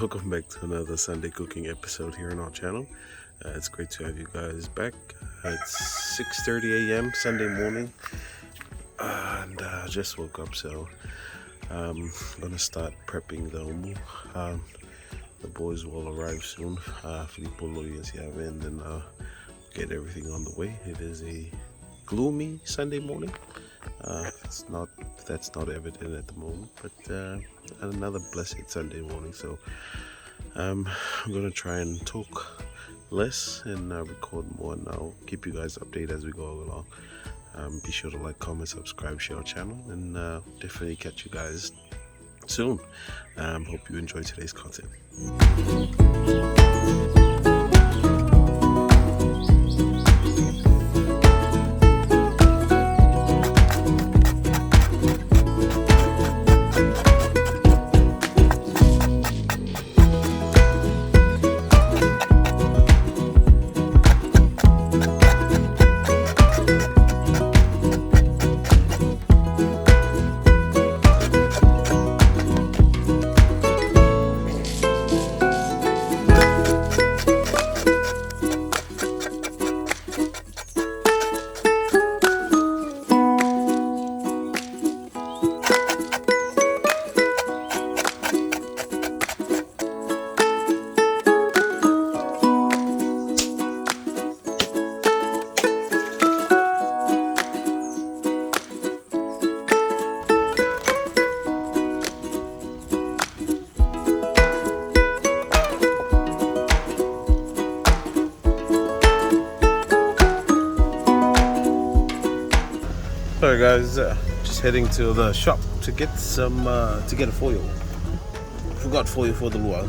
welcome back to another Sunday cooking episode here on our channel. It's great to have you guys back. It's 6:30 a.m. Sunday morning, and I just woke up, so I'm gonna start prepping the umu. The boys will arrive soon. Filippo is here, and then get everything on the way. It is a gloomy Sunday morning. That's not evident at the moment, but another blessed Sunday morning. So I'm gonna try and talk less and record more, and I'll keep you guys updated as we go along. Be sure to like, comment, subscribe, share our channel, and definitely catch you guys soon. Hope you enjoy today's content. Alright guys, just heading to the shop to get some a foil. Forgot foil for the luau.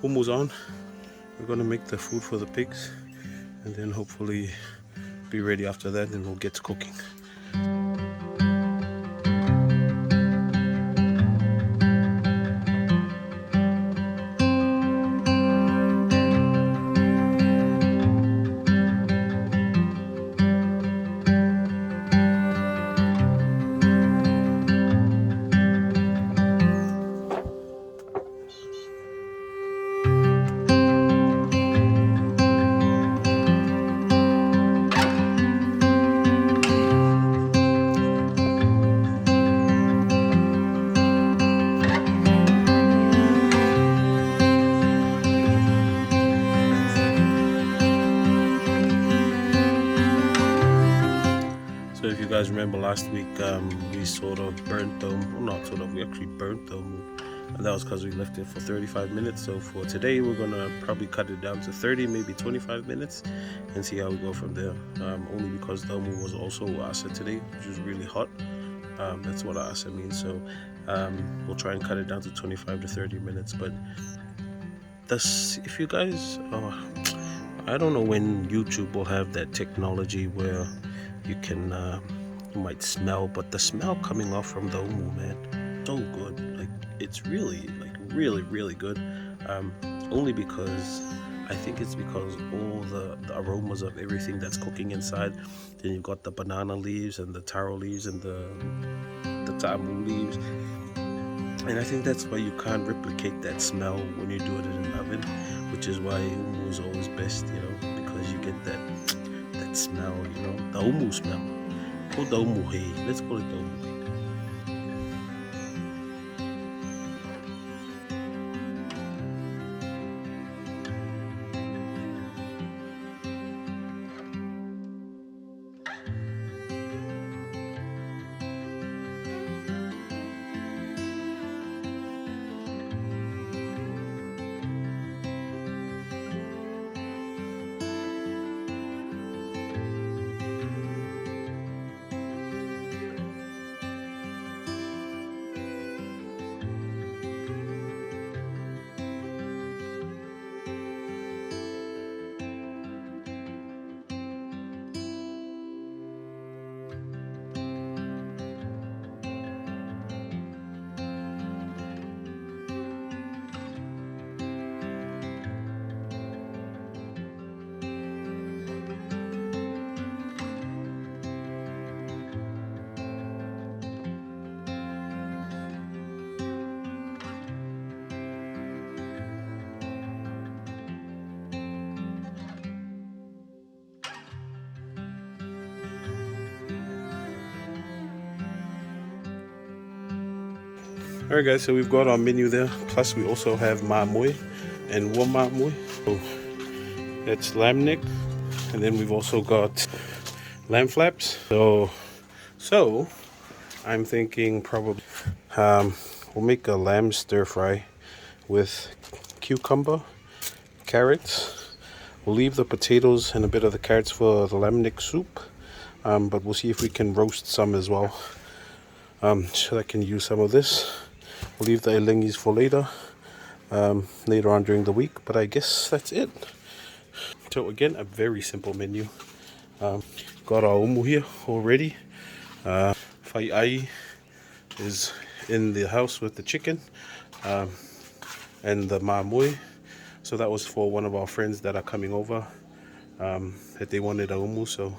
hummus on. We're gonna make the food for the pigs, and then hopefully be ready after that, and we'll get to cooking. So if you guys remember last week, we sort of burnt the, well, not sort of, we actually burnt the, and that was because we left it for 35 minutes. So for today, we're gonna probably cut it down to 30, maybe 25 minutes, and see how we go from there. Only because the omu was also asa today, which was really hot. That's what asa means. So we'll try and cut it down to 25 to 30 minutes. But this, if you guys, I don't know when YouTube will have that technology where you can you might smell, but the smell coming off from the omu, man, so good. Like, it's really, like, really good. Only because I think it's because all the aromas of everything that's cooking inside. Then you've got the banana leaves and the taro leaves and the tamu leaves, and I think that's why you can't replicate that smell when you do it in an oven, which is why omu is always best, you know, because you get that smell, you know, the omu smell. Call the omu hey. Let's call it the omu hey. Alright guys, so we've got our menu there, plus we also have mamui and warm mamui. So that's lamb neck, and then we've also got lamb flaps. So I'm thinking probably we'll make a lamb stir fry with cucumber, carrots. We'll leave the potatoes and a bit of the carrots for the lamb neck soup, but we'll see if we can roast some as well, so I can use some of this. We'll leave the elengis for later on during the week, but I guess that's it. So again, a very simple menu. Got our omu here already. Fai'ai is in the house with the chicken, and the mamui. So that was for one of our friends that are coming over, that they wanted a omu. So,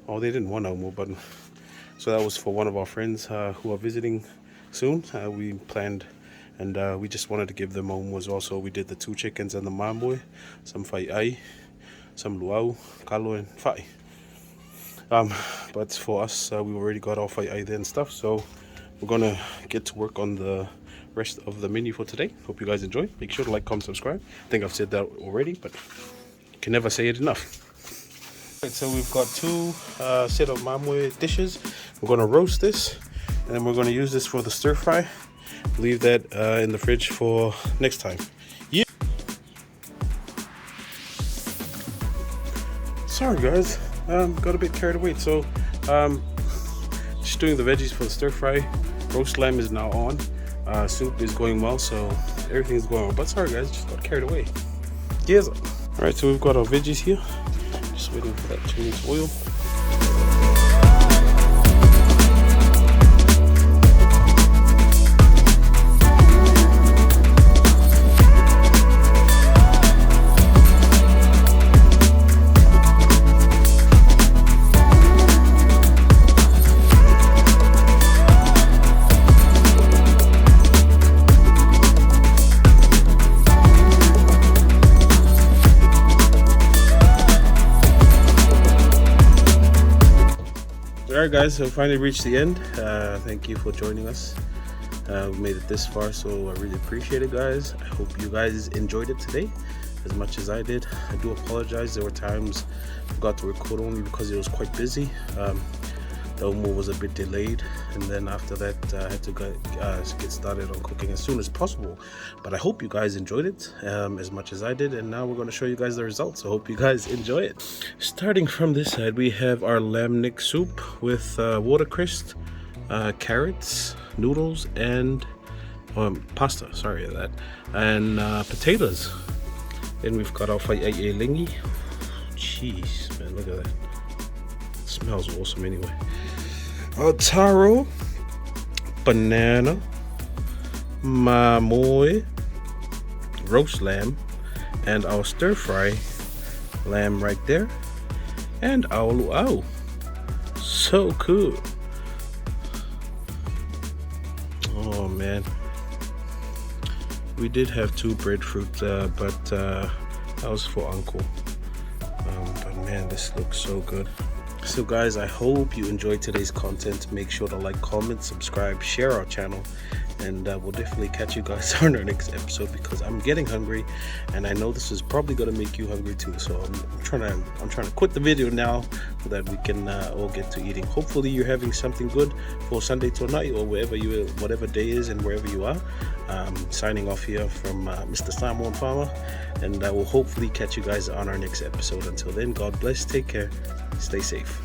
oh, they didn't want a omu, but so that was for one of our friends who are visiting soon. We planned, and we just wanted to give them omu as well. So we did the 2 chickens and the mamui, some fai'ai, some luau, kalo, and fai. But for us, we already got our fai'ai there and stuff. So we're gonna get to work on the rest of the menu for today. Hope you guys enjoy. Make sure to like, comment, subscribe. I think I've said that already, but you can never say it enough. Right, so we've got 2 set of mamui dishes. We're gonna roast this, and then we're gonna use this for the stir fry. Leave that in the fridge for next time. Yeah. Sorry guys, got a bit carried away. So just doing the veggies for the stir fry. Roast lamb is now on. Soup is going well, so everything's going well. But sorry guys, just got carried away. Yes. Alright, so we've got our veggies here. Just waiting for that to turn into oil. Alright guys, so finally reached the end. Thank you for joining us. We made it this far, so I really appreciate it guys. I hope you guys enjoyed it today as much as I did. I do apologize, there were times I forgot to record only because it was quite busy. The Omo was a bit delayed, and then after that I had to get started on cooking as soon as possible. But I hope you guys enjoyed it as much as I did, and now we're going to show you guys the results. So I hope you guys enjoy it. Starting from this side, we have our lamb neck soup with watercress, carrots, noodles, and pasta, sorry that, and potatoes. Then we've got our lingi. Jeez man, look at that. It smells awesome anyway. Taro, banana, mamoe, roast lamb, and our stir fry lamb right there, and our luau. So cool. Oh man, we did have 2 breadfruit, but that was for uncle. But man, this looks so good. So guys, I hope you enjoyed today's content. Make sure to like, comment, subscribe, share our channel, and we'll definitely catch you guys on our next episode, because I'm getting hungry and I know this is probably going to make you hungry too. So I'm trying to quit the video now so that we can all get to eating. Hopefully you're having something good for Sunday tonight, or whatever day is and wherever you are. Signing off here from Mr. Samoan Farmer, and I will hopefully catch you guys on our next episode. Until then, God bless, take care, stay safe.